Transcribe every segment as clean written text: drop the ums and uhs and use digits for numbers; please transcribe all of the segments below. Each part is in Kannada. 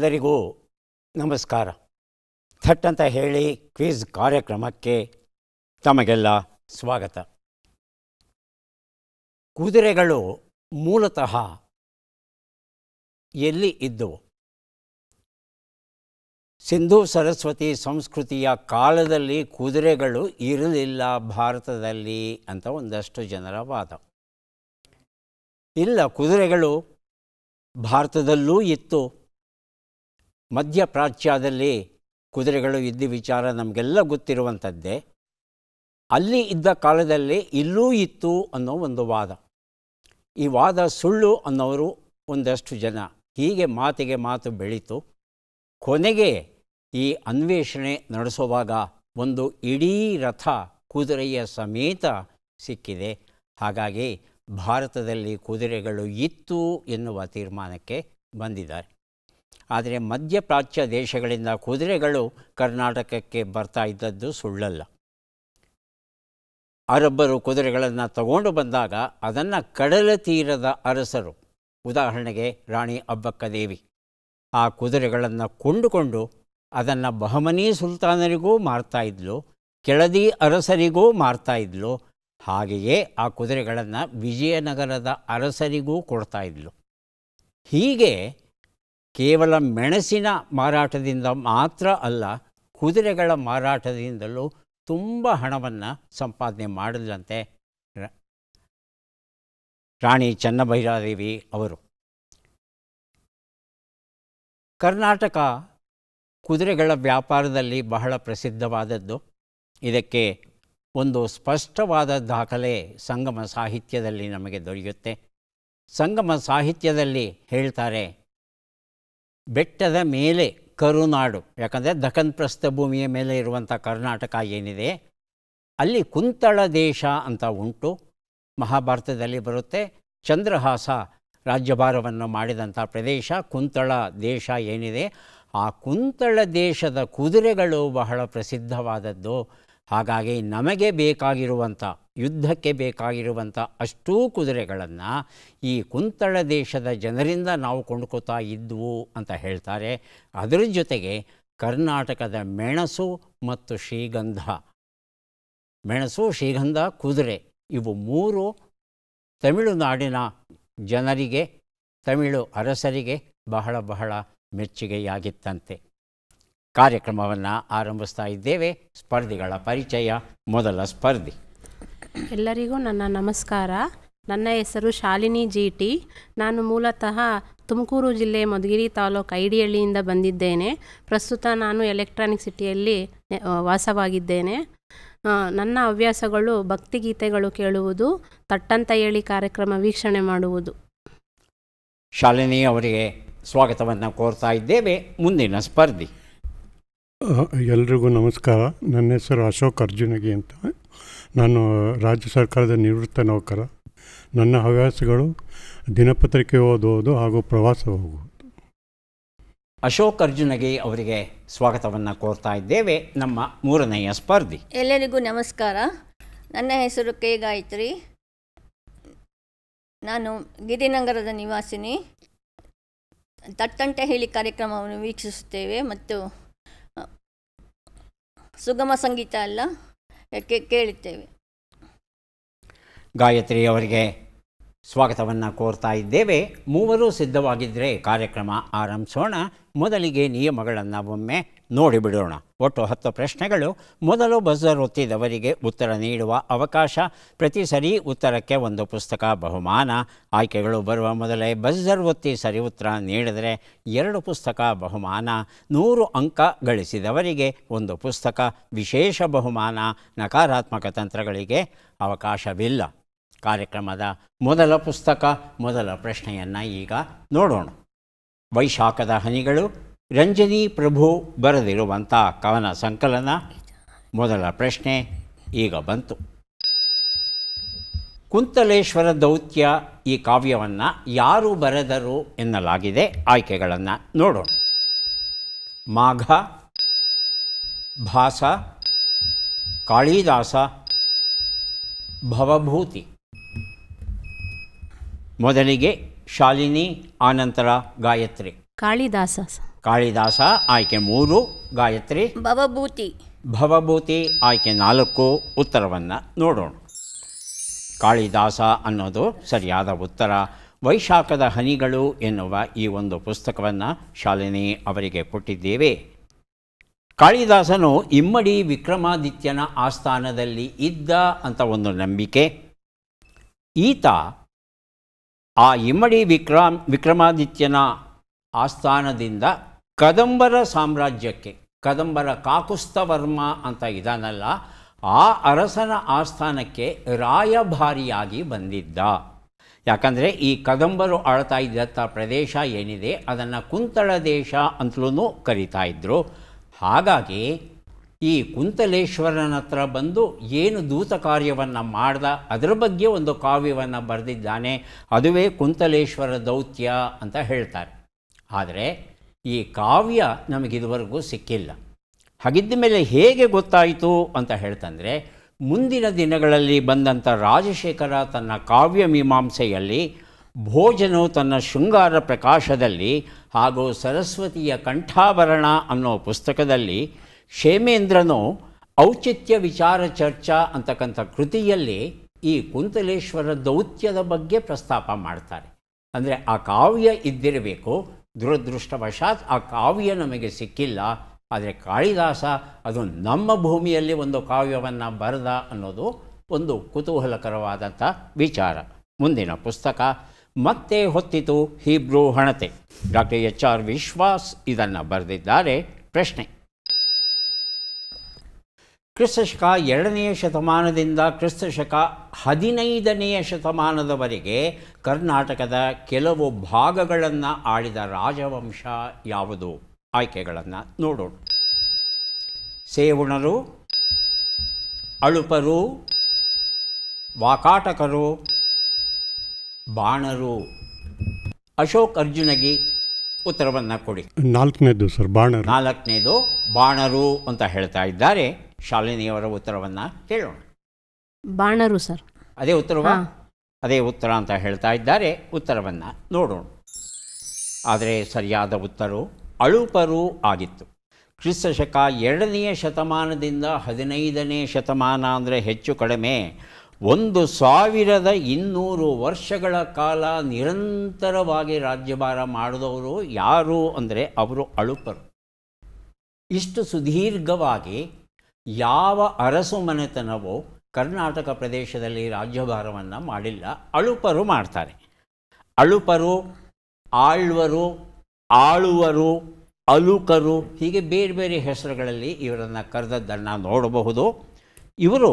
ಎಲ್ಲರಿಗೂ ನಮಸ್ಕಾರ. ಥಟ್ ಅಂತ ಹೇಳಿ ಕ್ವಿಜ್ ಕಾರ್ಯಕ್ರಮಕ್ಕೆ ತಮಗೆಲ್ಲ ಸ್ವಾಗತ. ಕುದುರೆಗಳು ಮೂಲತಃ ಎಲ್ಲಿ ಇದ್ದವು? ಸಿಂಧೂ ಸರಸ್ವತಿ ಸಂಸ್ಕೃತಿಯ ಕಾಲದಲ್ಲಿ ಕುದುರೆಗಳು ಇರಲಿಲ್ಲ ಭಾರತದಲ್ಲಿ ಅಂತ ಒಂದಷ್ಟು ಜನರ ವಾದ. ಇಲ್ಲ, ಕುದುರೆಗಳು ಭಾರತದಲ್ಲೂ ಇತ್ತು. ಮಧ್ಯಪ್ರಾಚ್ಯದಲ್ಲಿ ಕುದುರೆಗಳು ಇದ್ದ ವಿಚಾರ ನಮಗೆಲ್ಲ ಗೊತ್ತಿರುವಂಥದ್ದೇ. ಅಲ್ಲಿ ಇದ್ದ ಕಾಲದಲ್ಲಿ ಇಲ್ಲೂ ಇತ್ತು ಅನ್ನೋ ಒಂದು ವಾದ. ಈ ವಾದ ಸುಳ್ಳು ಅನ್ನೋರು ಒಂದಷ್ಟು ಜನ. ಹೀಗೆ ಮಾತಿಗೆ ಮಾತು ಬೆಳೀತು. ಕೊನೆಗೆ ಈ ಅನ್ವೇಷಣೆ ನಡೆಸುವಾಗ ಒಂದು ಇಡೀ ರಥ ಕುದುರೆಯ ಸಮೇತ ಸಿಕ್ಕಿದೆ. ಹಾಗಾಗಿ ಭಾರತದಲ್ಲಿ ಕುದುರೆಗಳು ಇತ್ತು ಎನ್ನುವ ತೀರ್ಮಾನಕ್ಕೆ ಬಂದಿದ್ದಾರೆ. ಆದರೆ ಮಧ್ಯಪ್ರಾಚ್ಯ ದೇಶಗಳಿಂದ ಕುದುರೆಗಳು ಕರ್ನಾಟಕಕ್ಕೆ ಬರ್ತಾ ಇದ್ದದ್ದು ಸುಳ್ಳಲ್ಲ. ಅರಬ್ಬರು ಕುದುರೆಗಳನ್ನು ತಗೊಂಡು ಬಂದಾಗ ಅದನ್ನು ಕಡಲ ತೀರದ ಅರಸರು, ಉದಾಹರಣೆಗೆ ರಾಣಿ ಅಬ್ಬಕ್ಕದೇವಿ, ಆ ಕುದುರೆಗಳನ್ನು ಕೊಂಡುಕೊಂಡು ಅದನ್ನು ಬಹಮನಿ ಸುಲ್ತಾನರಿಗೂ ಮಾರ್ತಾಯಿದ್ಲು, ಕೆಳದಿ ಅರಸರಿಗೂ ಮಾರ್ತಾಯಿದ್ಲು. ಹಾಗೆಯೇ ಆ ಕುದುರೆಗಳನ್ನು ವಿಜಯನಗರದ ಅರಸರಿಗೂ ಕೊಡ್ತಾಯಿದ್ಲು. ಹೀಗೆ ಕೇವಲ ಮೆಣಸಿನ ಮಾರಾಟದಿಂದ ಮಾತ್ರ ಅಲ್ಲ, ಕುದುರೆಗಳ ಮಾರಾಟದಿಂದಲೂ ತುಂಬ ಹಣವನ್ನು ಸಂಪಾದನೆ ಮಾಡಿದಂತೆ ರಾಣಿ ಚೆನ್ನಭೈರಾದೇವಿ ಅವರು. ಕರ್ನಾಟಕ ಕುದುರೆಗಳ ವ್ಯಾಪಾರದಲ್ಲಿ ಬಹಳ ಪ್ರಸಿದ್ಧವಾದದ್ದು. ಇದಕ್ಕೆ ಒಂದು ಸ್ಪಷ್ಟವಾದ ದಾಖಲೆ ಸಂಗಮ ಸಾಹಿತ್ಯದಲ್ಲಿ ನಮಗೆ ದೊರೆಯುತ್ತೆ. ಸಂಗಮ ಸಾಹಿತ್ಯದಲ್ಲಿ ಹೇಳ್ತಾರೆ, ಬೆಟ್ಟದ ಮೇಲೆ ಕರುನಾಡು, ಯಾಕಂದರೆ ದಖನ್ ಪ್ರಸ್ಥಭೂಮಿಯ ಮೇಲೆ ಇರುವಂಥ ಕರ್ನಾಟಕ ಏನಿದೆ, ಅಲ್ಲಿ ಕುಂತಳ ದೇಶ ಅಂತ ಉಂಟು. ಮಹಾಭಾರತದಲ್ಲಿ ಬರುತ್ತೆ. ಚಂದ್ರಹಾಸ ರಾಜ್ಯಭಾರವನ್ನು ಮಾಡಿದಂಥ ಪ್ರದೇಶ ಕುಂತಳ ದೇಶ ಏನಿದೆ, ಆ ಕುಂತಳ ದೇಶದ ಕುದುರೆಗಳು ಬಹಳ ಪ್ರಸಿದ್ಧವಾದದ್ದು. ಹಾಗಾಗಿ ನಮಗೆ ಬೇಕಾಗಿರುವಂಥ, ಯುದ್ಧಕ್ಕೆ ಬೇಕಾಗಿರುವಂಥ ಅಷ್ಟೂ ಕುದುರೆಗಳನ್ನು ಈ ಕುಂತಳ ದೇಶದ ಜನರಿಂದ ನಾವು ಕೊಂಡ್ಕೋತಾ ಇದ್ವು ಅಂತ ಹೇಳ್ತಾರೆ. ಅದರ ಜೊತೆಗೆ ಕರ್ನಾಟಕದ ಮೆಣಸು ಮತ್ತು ಶ್ರೀಗಂಧ, ಮೆಣಸು, ಶ್ರೀಗಂಧ, ಕುದುರೆ, ಇವು ಮೂರು ತಮಿಳುನಾಡಿನ ಜನರಿಗೆ, ತಮಿಳು ಅರಸರಿಗೆ ಬಹಳ ಬಹಳ ಮೆಚ್ಚುಗೆಯಾಗಿತ್ತಂತೆ. ಕಾರ್ಯಕ್ರಮವನ್ನು ಆರಂಭಿಸ್ತಾ ಇದ್ದೇವೆ. ಸ್ಪರ್ಧಿಗಳ ಪರಿಚಯ. ಮೊದಲ ಸ್ಪರ್ಧಿ. ಎಲ್ಲರಿಗೂ ನನ್ನ ನಮಸ್ಕಾರ. ನನ್ನ ಹೆಸರು ಶಾಲಿನಿ ಜಿಟಿ. ನಾನು ಮೂಲತಃ ತುಮಕೂರು ಜಿಲ್ಲೆ ಮಧುಗಿರಿ ತಾಲೂಕು ಐಡಿಹಳ್ಳಿಯಿಂದ ಬಂದಿದ್ದೇನೆ. ಪ್ರಸ್ತುತ ನಾನು ಎಲೆಕ್ಟ್ರಾನಿಕ್ ಸಿಟಿಯಲ್ಲಿ ವಾಸವಾಗಿದ್ದೇನೆ. ನನ್ನ ಹವ್ಯಾಸಗಳು ಭಕ್ತಿಗೀತೆಗಳು ಕೇಳುವುದು, ತಟ್ಟಂತ ಹೇಳಿ ಕಾರ್ಯಕ್ರಮ ವೀಕ್ಷಣೆ ಮಾಡುವುದು. ಶಾಲಿನಿ ಅವರಿಗೆ ಸ್ವಾಗತವನ್ನು ಕೋರ್ತಾ ಇದ್ದೇವೆ. ಮುಂದಿನ ಸ್ಪರ್ಧಿ. ಎಲ್ರಿಗೂ ನಮಸ್ಕಾರ. ನನ್ನ ಹೆಸರು ಅಶೋಕ್ ಅರ್ಜುನಗಿ ಅಂತ. ನಾನು ರಾಜ್ಯ ಸರ್ಕಾರದ ನಿವೃತ್ತ ನೌಕರ. ನನ್ನ ಹವ್ಯಾಸಗಳು ದಿನಪತ್ರಿಕೆ ಓದುವುದು ಹಾಗೂ ಪ್ರವಾಸ ಹೋಗುವುದು. ಅಶೋಕ್ ಅರ್ಜುನಗಿ ಅವರಿಗೆ ಸ್ವಾಗತವನ್ನು ಕೋರ್ತಾ ಇದ್ದೇವೆ. ನಮ್ಮ ಮೂರನೆಯ ಸ್ಪರ್ಧಿ. ಎಲ್ಲರಿಗೂ ನಮಸ್ಕಾರ. ನನ್ನ ಹೆಸರು ಕೆ ಗಾಯತ್ರಿ. ನಾನು ಗಿರಿನಗರದ ನಿವಾಸಿನಿ. ತಟ್ಟಂತೆ ಹೇಳಿ ಕಾರ್ಯಕ್ರಮವನ್ನು ವೀಕ್ಷಿಸುತ್ತೇವೆ ಮತ್ತು ಸುಗಮ ಸಂಗೀತ ಎಲ್ಲ ಕೇಳುತ್ತೇವೆ. ಗಾಯತ್ರಿ ಅವರಿಗೆ ಸ್ವಾಗತವನ್ನು ಕೋರ್ತಾ ಇದ್ದೇವೆ. ಮೂವರು ಸಿದ್ಧವಾಗಿದ್ದರೆ ಕಾರ್ಯಕ್ರಮ ಆರಂಭಿಸೋಣ. ಮೊದಲಿಗೆ ನಿಯಮಗಳನ್ನು ಒಮ್ಮೆ ನೋಡಿಬಿಡೋಣ. ಒಟ್ಟು 10 ಪ್ರಶ್ನೆಗಳು. ಮೊದಲು ಬಜರ್ ಒತ್ತಿದವರಿಗೆ ಉತ್ತರ ನೀಡುವ ಅವಕಾಶ. ಪ್ರತಿ ಸರಿ ಉತ್ತರಕ್ಕೆ ಒಂದು ಪುಸ್ತಕ ಬಹುಮಾನ. ಆಯ್ಕೆಗಳು ಬರುವ ಮೊದಲೇ ಬಜರ್ ಒತ್ತಿ ಸರಿ ಉತ್ತರ ನೀಡಿದರೆ 2 ಪುಸ್ತಕ ಬಹುಮಾನ. 100 ಅಂಕ ಗಳಿಸಿದವರಿಗೆ ಒಂದು ಪುಸ್ತಕ ವಿಶೇಷ ಬಹುಮಾನ. ನಕಾರಾತ್ಮಕ ತಂತ್ರಗಳಿಗೆ ಅವಕಾಶವಿಲ್ಲ. ಕಾರ್ಯಕ್ರಮದ ಮೊದಲ ಪುಸ್ತಕ, ಮೊದಲ ಪ್ರಶ್ನೆಯನ್ನು ಈಗ ನೋಡೋಣ. ವೈಶಾಖದ ಹನಿಗಳು, ರಂಜನಿ ಪ್ರಭು ಬರೆದಿರುವಂಥ ಕವನ ಸಂಕಲನ. ಮೊದಲ ಪ್ರಶ್ನೆ ಈಗ ಬಂತು. ಕುಂತಲೇಶ್ವರ ದೌತ್ಯ ಈ ಕಾವ್ಯವನ್ನು ಯಾರು ಬರೆದರು ಎನ್ನಲಾಗಿದೆ. ಆಯ್ಕೆಗಳನ್ನು ನೋಡೋಣ. ಮಾಘ, ಭಾಸ, ಕಾಳಿದಾಸ, ಭವಭೂತಿ. ಮೊದಲಿಗೆ ಶಾಲಿನಿ, ಆನಂತರ ಗಾಯತ್ರಿ. ಕಾಳಿದಾಸ. ಕಾಳಿದಾಸ ಆಯ್ಕೆ 3, ಗಾಯತ್ರಿ. ಭವಭೂತಿ. ಭವಭೂತಿ ಆಯ್ಕೆ 4, ಉತ್ತರವನ್ನು ನೋಡೋಣ. ಕಾಳಿದಾಸ ಅನ್ನೋದು ಸರಿಯಾದ ಉತ್ತರ. ವೈಶಾಖದ ಹನಿಗಳು ಎನ್ನುವ ಈ ಒಂದು ಪುಸ್ತಕವನ್ನು ಶಾಲಿನಿ ಅವರಿಗೆ ಕೊಟ್ಟಿದ್ದೇವೆ. ಕಾಳಿದಾಸನು ಇಮ್ಮಡಿ ವಿಕ್ರಮಾದಿತ್ಯನ ಆಸ್ಥಾನದಲ್ಲಿ ಇದ್ದ ಅಂತ ಒಂದು ನಂಬಿಕೆ. ಈತ ಆ ಇಮ್ಮಡಿ ವಿಕ್ರಮಾದಿತ್ಯನ ಆಸ್ಥಾನದಿಂದ ಕದಂಬರ ಸಾಮ್ರಾಜ್ಯಕ್ಕೆ, ಕದಂಬರ ಕಾಕುಸ್ಥವರ್ಮ ಅಂತ ಇದಾನಲ್ಲ, ಆ ಅರಸನ ಆಸ್ಥಾನಕ್ಕೆ ರಾಯಭಾರಿಯಾಗಿ ಬಂದಿದ್ದ. ಯಾಕಂದರೆ ಈ ಕದಂಬರು ಆಳ್ತಾ ಇದ್ದಂಥ ಪ್ರದೇಶ ಏನಿದೆ ಅದನ್ನು ಕುಂತಳ ದೇಶ ಅಂತಲೂ ಕರೀತಾ ಇದ್ದರು. ಹಾಗಾಗಿ ಈ ಕುಂತಲೇಶ್ವರನ ಹತ್ರ ಬಂದು ಏನು ದೂತ ಕಾರ್ಯವನ್ನು ಮಾಡ್ದ ಅದರ ಬಗ್ಗೆ ಒಂದು ಕಾವ್ಯವನ್ನು ಬರೆದಿದ್ದಾನೆ. ಅದುವೇ ಕುಂತಲೇಶ್ವರ ದೌತ್ಯ ಅಂತ ಹೇಳ್ತಾರೆ. ಆದರೆ ಈ ಕಾವ್ಯ ನಮಗಿದುವರೆಗೂ ಸಿಕ್ಕಿಲ್ಲ. ಹಾಗಿದ್ದ ಮೇಲೆ ಹೇಗೆ ಗೊತ್ತಾಯಿತು ಅಂತ ಹೇಳ್ತಂದರೆ, ಮುಂದಿನ ದಿನಗಳಲ್ಲಿ ಬಂದಂಥ ರಾಜಶೇಖರ ತನ್ನ ಕಾವ್ಯ ಮೀಮಾಂಸೆಯಲ್ಲಿ, ಭೋಜನು ತನ್ನ ಶೃಂಗಾರ ಪ್ರಕಾಶದಲ್ಲಿ ಹಾಗೂ ಸರಸ್ವತಿಯ ಕಂಠಾಭರಣ ಅನ್ನೋ ಪುಸ್ತಕದಲ್ಲಿ, ಕ್ಷೇಮೇಂದ್ರನು ಔಚಿತ್ಯ ವಿಚಾರ ಚರ್ಚಾ ಅಂತಕ್ಕಂಥ ಕೃತಿಯಲ್ಲಿ ಈ ಕುಂತಲೇಶ್ವರ ದೌತ್ಯದ ಬಗ್ಗೆ ಪ್ರಸ್ತಾಪ ಮಾಡ್ತಾರೆ. ಅಂದರೆ ಆ ಕಾವ್ಯ ಇದ್ದಿರಬೇಕು. ದುರದೃಷ್ಟವಶಾತ್ ಆ ಕಾವ್ಯ ನಮಗೆ ಸಿಕ್ಕಿಲ್ಲ. ಆದರೆ ಕಾಳಿದಾಸ ಅದು ನಮ್ಮ ಭೂಮಿಯಲ್ಲಿ ಒಂದು ಕಾವ್ಯವನ್ನು ಬರೆದ ಅನ್ನೋದು ಒಂದು ಕುತೂಹಲಕರವಾದಂಥ ವಿಚಾರ. ಮುಂದಿನ ಪುಸ್ತಕ ಮತ್ತೆ ಹೊತ್ತಿತು ಹೀಬ್ರೂ ಹಣತೆ. ಡಾಕ್ಟರ್ HR ವಿಶ್ವಾಸ್ ಇದನ್ನು ಬರೆದಿದ್ದಾರೆ. ಪ್ರಶ್ನೆ: ಕ್ರಿಸ್ತಶಕ 2ನೇ ಶತಮಾನದಿಂದ ಕ್ರಿಸ್ತಶಕ 15ನೇ ಶತಮಾನದವರೆಗೆ ಕರ್ನಾಟಕದ ಕೆಲವು ಭಾಗಗಳನ್ನು ಆಳಿದ ರಾಜವಂಶ ಯಾವುದು? ಆಯ್ಕೆಗಳನ್ನು ನೋಡೋಣ. ಸೇವುಣರು, ಅಳುಪರು, ವಾಕಾಟಕರು, ಬಾಣರು. ಅಶೋಕ್ ಅರ್ಜುನಗಿ ಉತ್ತರವನ್ನು ಕೊಡಿ. 4ನೇದು ಸರ್, ಬಾಣರು. 4ನೇದು ಬಾಣರು ಅಂತ ಹೇಳ್ತಾ ಇದ್ದಾರೆ. ಶಾಲಿನಿಯವರ ಉತ್ತರವನ್ನು ಕೇಳೋಣ. ಬಾಣರು ಸರ್. ಅದೇ ಉತ್ತರವಾ? ಅದೇ ಉತ್ತರ ಅಂತ ಹೇಳ್ತಾ ಇದ್ದಾರೆ. ಉತ್ತರವನ್ನು ನೋಡೋಣ. ಆದರೆ ಸರಿಯಾದ ಉತ್ತರವು ಅಳುಪರು ಆಗಿತ್ತು. ಕ್ರಿಸ್ತಶಕ 2ನೇ ಶತಮಾನದಿಂದ 15ನೇ ಶತಮಾನ ಅಂದರೆ ಹೆಚ್ಚು ಕಡಿಮೆ 1200 ವರ್ಷಗಳ ಕಾಲ ನಿರಂತರವಾಗಿ ರಾಜ್ಯಭಾರ ಮಾಡಿದವರು ಯಾರು ಅಂದರೆ ಅವರು ಅಳುಪರು. ಇಷ್ಟು ಸುದೀರ್ಘವಾಗಿ ಯಾವ ಅರಸು ಮನೆತನವೋ ಕರ್ನಾಟಕ ಪ್ರದೇಶದಲ್ಲಿ ರಾಜ್ಯಭಾರವನ್ನು ಮಾಡಿಲ್ಲ. ಅಳುಪರು ಮಾಡ್ತಾರೆ. ಅಳುಪರು, ಆಳ್ವರು, ಆಳುವರು, ಅಲುಕರು, ಹೀಗೆ ಬೇರೆ ಬೇರೆ ಹೆಸರುಗಳಲ್ಲಿ ಇವರನ್ನು ಕರೆದದ್ದನ್ನು ನೋಡಬಹುದು. ಇವರು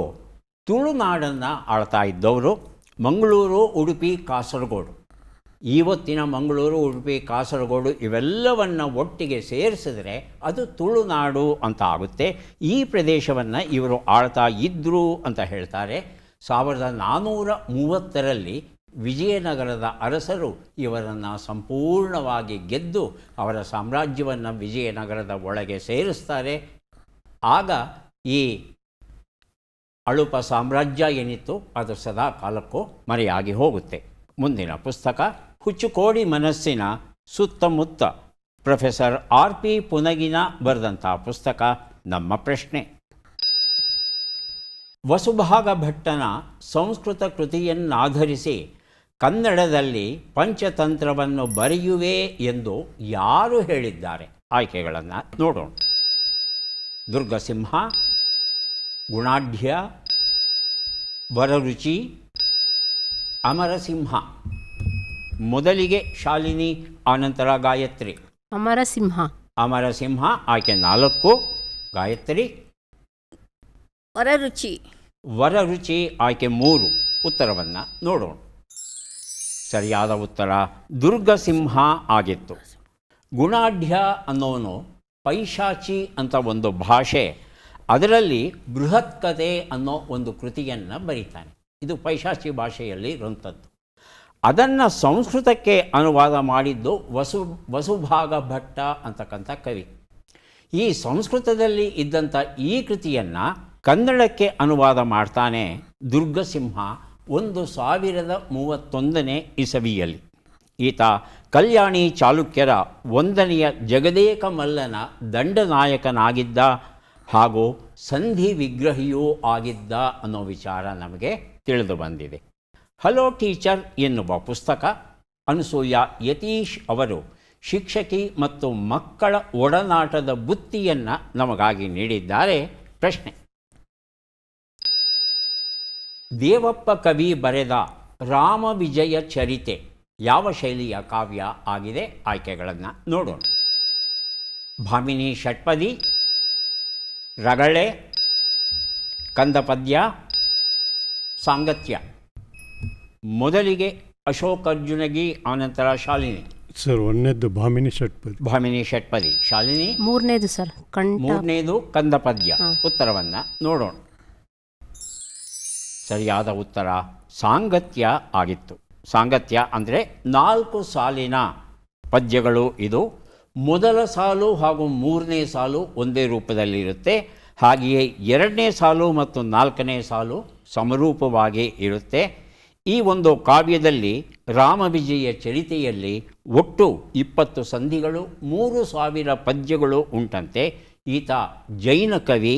ತುಳುನಾಡನ್ನು ಆಳ್ತಾ ಇದ್ದವರು. ಮಂಗಳೂರು, ಉಡುಪಿ, ಕಾಸರಗೋಡು, ಇವತ್ತಿನ ಮಂಗಳೂರು, ಉಡುಪಿ, ಕಾಸರಗೋಡು ಇವೆಲ್ಲವನ್ನು ಒಟ್ಟಿಗೆ ಸೇರಿಸಿದ್ರೆ ಅದು ತುಳುನಾಡು ಅಂತ ಆಗುತ್ತೆ. ಈ ಪ್ರದೇಶವನ್ನು ಇವರು ಆಳ್ತಾ ಇದ್ದರು ಅಂತ ಹೇಳ್ತಾರೆ. 1430ರಲ್ಲಿ ವಿಜಯನಗರದ ಅರಸರು ಇವರನ್ನು ಸಂಪೂರ್ಣವಾಗಿ ಗೆದ್ದು ಅವರ ಸಾಮ್ರಾಜ್ಯವನ್ನು ವಿಜಯನಗರದ ಒಳಗೆ ಸೇರಿಸ್ತಾರೆ. ಆಗ ಈ ಅಳುಪ ಸಾಮ್ರಾಜ್ಯ ಏನಿತ್ತು ಅದು ಸದಾ ಕಾಲಕ್ಕೂ ಮರೆಯಾಗಿ ಹೋಗುತ್ತೆ. ಮುಂದಿನ ಪುಸ್ತಕ ಹುಚ್ಚುಕೋಡಿ ಮನಸ್ಸಿನ ಸುತ್ತಮುತ್ತ. Professor R.P. ಪುನಗಿನ ಬರೆದಂಥ ಪುಸ್ತಕ. ನಮ್ಮ ಪ್ರಶ್ನೆ: ವಸುಭಾಗ ಭಟ್ಟನ ಸಂಸ್ಕೃತ ಕೃತಿಯನ್ನಾಧರಿಸಿ ಕನ್ನಡದಲ್ಲಿ ಪಂಚತಂತ್ರವನ್ನು ಬರೆಯುವೆ ಎಂದು ಯಾರು ಹೇಳಿದ್ದಾರೆ? ಆಯ್ಕೆಗಳನ್ನು ನೋಡೋಣ. ದುರ್ಗಸಿಂಹ, ಗುಣಾಢ್ಯ, ವರರುಚಿ, ಅಮರಸಿಂಹ. ಮೊದಲಿಗೆ ಶಾಲಿನಿ, ಆನಂತರ ಗಾಯತ್ರಿ. ಅಮರಸಿಂಹ. ಅಮರಸಿಂಹ ಆಯ್ಕೆ 4. ಗಾಯತ್ರಿ? ವರರುಚಿ. ವರರುಚಿ ಆಯ್ಕೆ 3. ಉತ್ತರವನ್ನು ನೋಡೋಣ. ಸರಿಯಾದ ಉತ್ತರ ದುರ್ಗಸಿಂಹ ಆಗಿತ್ತು. ಗುಣಾಢ್ಯ ಅನ್ನೋನು ಪೈಶಾಚಿ ಅಂತ ಒಂದು ಭಾಷೆ, ಅದರಲ್ಲಿ ಬೃಹತ್ ಕಥೆ ಅನ್ನೋ ಒಂದು ಕೃತಿಯನ್ನು ಬರೀತಾನೆ. ಇದು ಪೈಶಾಚಿ ಭಾಷೆಯಲ್ಲಿ ಇರುವಂಥದ್ದು. ಅದನ್ನು ಸಂಸ್ಕೃತಕ್ಕೆ ಅನುವಾದ ಮಾಡಿದ್ದು ವಸುಭಾಗ ಭಟ್ಟ ಅಂತಕ್ಕಂಥ ಕವಿ. ಈ ಸಂಸ್ಕೃತದಲ್ಲಿ ಇದ್ದಂಥ ಈ ಕೃತಿಯನ್ನು ಕನ್ನಡಕ್ಕೆ ಅನುವಾದ ಮಾಡ್ತಾನೆ ದುರ್ಗಸಿಂಹ 1031ನೇ ಇಸವಿಯಲ್ಲಿ. ಈತ ಕಲ್ಯಾಣಿ ಚಾಲುಕ್ಯರ 1ನೆಯ ಜಗದೇಕ ಮಲ್ಲನ ದಂಡನಾಯಕನಾಗಿದ್ದ ಹಾಗೂ ಸಂಧಿ ವಿಗ್ರಹಿಯೂ ಆಗಿದ್ದ ಅನ್ನೋ ವಿಚಾರ ನಮಗೆ ತಿಳಿದು ಬಂದಿದೆ. ಹಲೋ ಟೀಚರ್ ಎನ್ನುವ ಪುಸ್ತಕ ಅನಸೂಯ ಯತೀಶ್ ಅವರು ಶಿಕ್ಷಕಿ ಮತ್ತು ಮಕ್ಕಳ ಒಡನಾಟದ ಬುತ್ತಿಯನ್ನು ನಮಗಾಗಿ ನೀಡಿದ್ದಾರೆ. ಪ್ರಶ್ನೆ: ದೇವಪ್ಪ ಕವಿ ಬರೆದ ರಾಮ ವಿಜಯ ಚರಿತೆ ಯಾವ ಶೈಲಿಯ ಕಾವ್ಯ ಆಗಿದೆ? ಆಯ್ಕೆಗಳನ್ನು ನೋಡೋಣ. ಭಾಮಿನಿ ಷಟ್ಪದಿ, ರಗಳೆ, ಕಂದಪದ್ಯ, ಸಾಂಗತ್ಯ. ಮೊದಲಿಗೆ ಅಶೋಕರ್ಜುನಗಿ, ಆನಂತರ ಶಾಲಿನಿ. ಸರ್, ಒಂದನೇದ್ದು ಭಾಮಿನಿ ಷಟ್ಪದಿ. ಭಾಮಿನಿ ಷಟ್ಪದಿ. ಶಾಲಿನಿ? ಮೂರನೇದು ಸರ್, ಮೂರನೇದು ಕಂದಪದ್ಯ. ಉತ್ತರವನ್ನು ನೋಡೋಣ. ಸರಿಯಾದ ಉತ್ತರ ಸಾಂಗತ್ಯ ಆಗಿತ್ತು. ಸಾಂಗತ್ಯ ಅಂದರೆ 4 ಸಾಲಿನ ಪದ್ಯಗಳು. ಇದು ಮೊದಲ ಸಾಲು ಹಾಗೂ 3ನೇ ಸಾಲು ಒಂದೇ ರೂಪದಲ್ಲಿರುತ್ತೆ. ಹಾಗೆಯೇ 2ನೇ ಸಾಲು ಮತ್ತು 4ನೇ ಸಾಲು ಸಮರೂಪವಾಗಿ ಇರುತ್ತೆ. ಈ ಒಂದು ಕಾವ್ಯದಲ್ಲಿ ರಾಮವಿಜಯ ಚರಿತೆಯಲ್ಲಿ ಒಟ್ಟು 20 ಸಂಧಿಗಳು, 3000 ಪದ್ಯಗಳು ಉಂಟಂತೆ. ಈತ ಜೈನ ಕವಿ.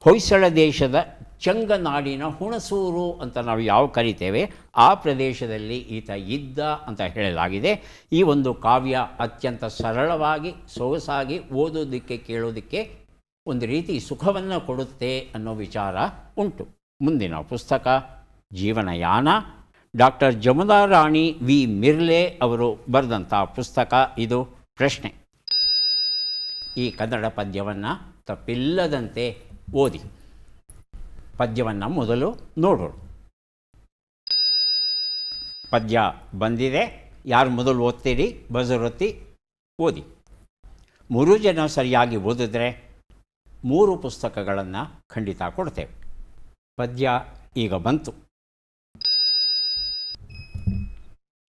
ಹೊಯ್ಸಳ ದೇಶದ ಚಂಗನಾಡಿನ ಹುಣಸೂರು ಅಂತ ನಾವು ಯಾವ ಕರಿತೇವೆ ಆ ಪ್ರದೇಶದಲ್ಲಿ ಈತ ಇದ್ದ ಅಂತ ಹೇಳಲಾಗಿದೆ. ಈ ಒಂದು ಕಾವ್ಯ ಅತ್ಯಂತ ಸರಳವಾಗಿ, ಸೊಗಸಾಗಿ, ಓದೋದಕ್ಕೆ ಕೇಳೋದಕ್ಕೆ ಒಂದು ರೀತಿ ಸುಖವನ್ನು ಕೊಡುತ್ತೆ ಅನ್ನೋ ವಿಚಾರ ಉಂಟು. ಮುಂದಿನ ಪುಸ್ತಕ ಜೀವನಯಾನ. ಡಾಕ್ಟರ್ ಜಮುನಾ ರಾಣಿ ವಿ ಮಿರ್ಲೆ ಅವರು ಬರೆದಂಥ ಪುಸ್ತಕ ಇದು. ಪ್ರಶ್ನೆ: ಈ ಕನ್ನಡ ಪದ್ಯವನ್ನು ತಪ್ಪಿಲ್ಲದಂತೆ ಓದಿ. ಪದ್ಯವನ್ನು ಮೊದಲು ನೋಡೋಣ. ಪದ್ಯ ಬಂದಿದೆ. ಯಾರು ಮೊದಲು ಓದ್ತೀರಿ ಬಜರ್ ಒತ್ತಿ ಓದಿ. 3 ಜನ ಸರಿಯಾಗಿ ಓದಿದ್ರೆ 3 ಪುಸ್ತಕಗಳನ್ನು ಖಂಡಿತ ಕೊಡ್ತೇವೆ. ಪದ್ಯ ಈಗ ಬಂತು.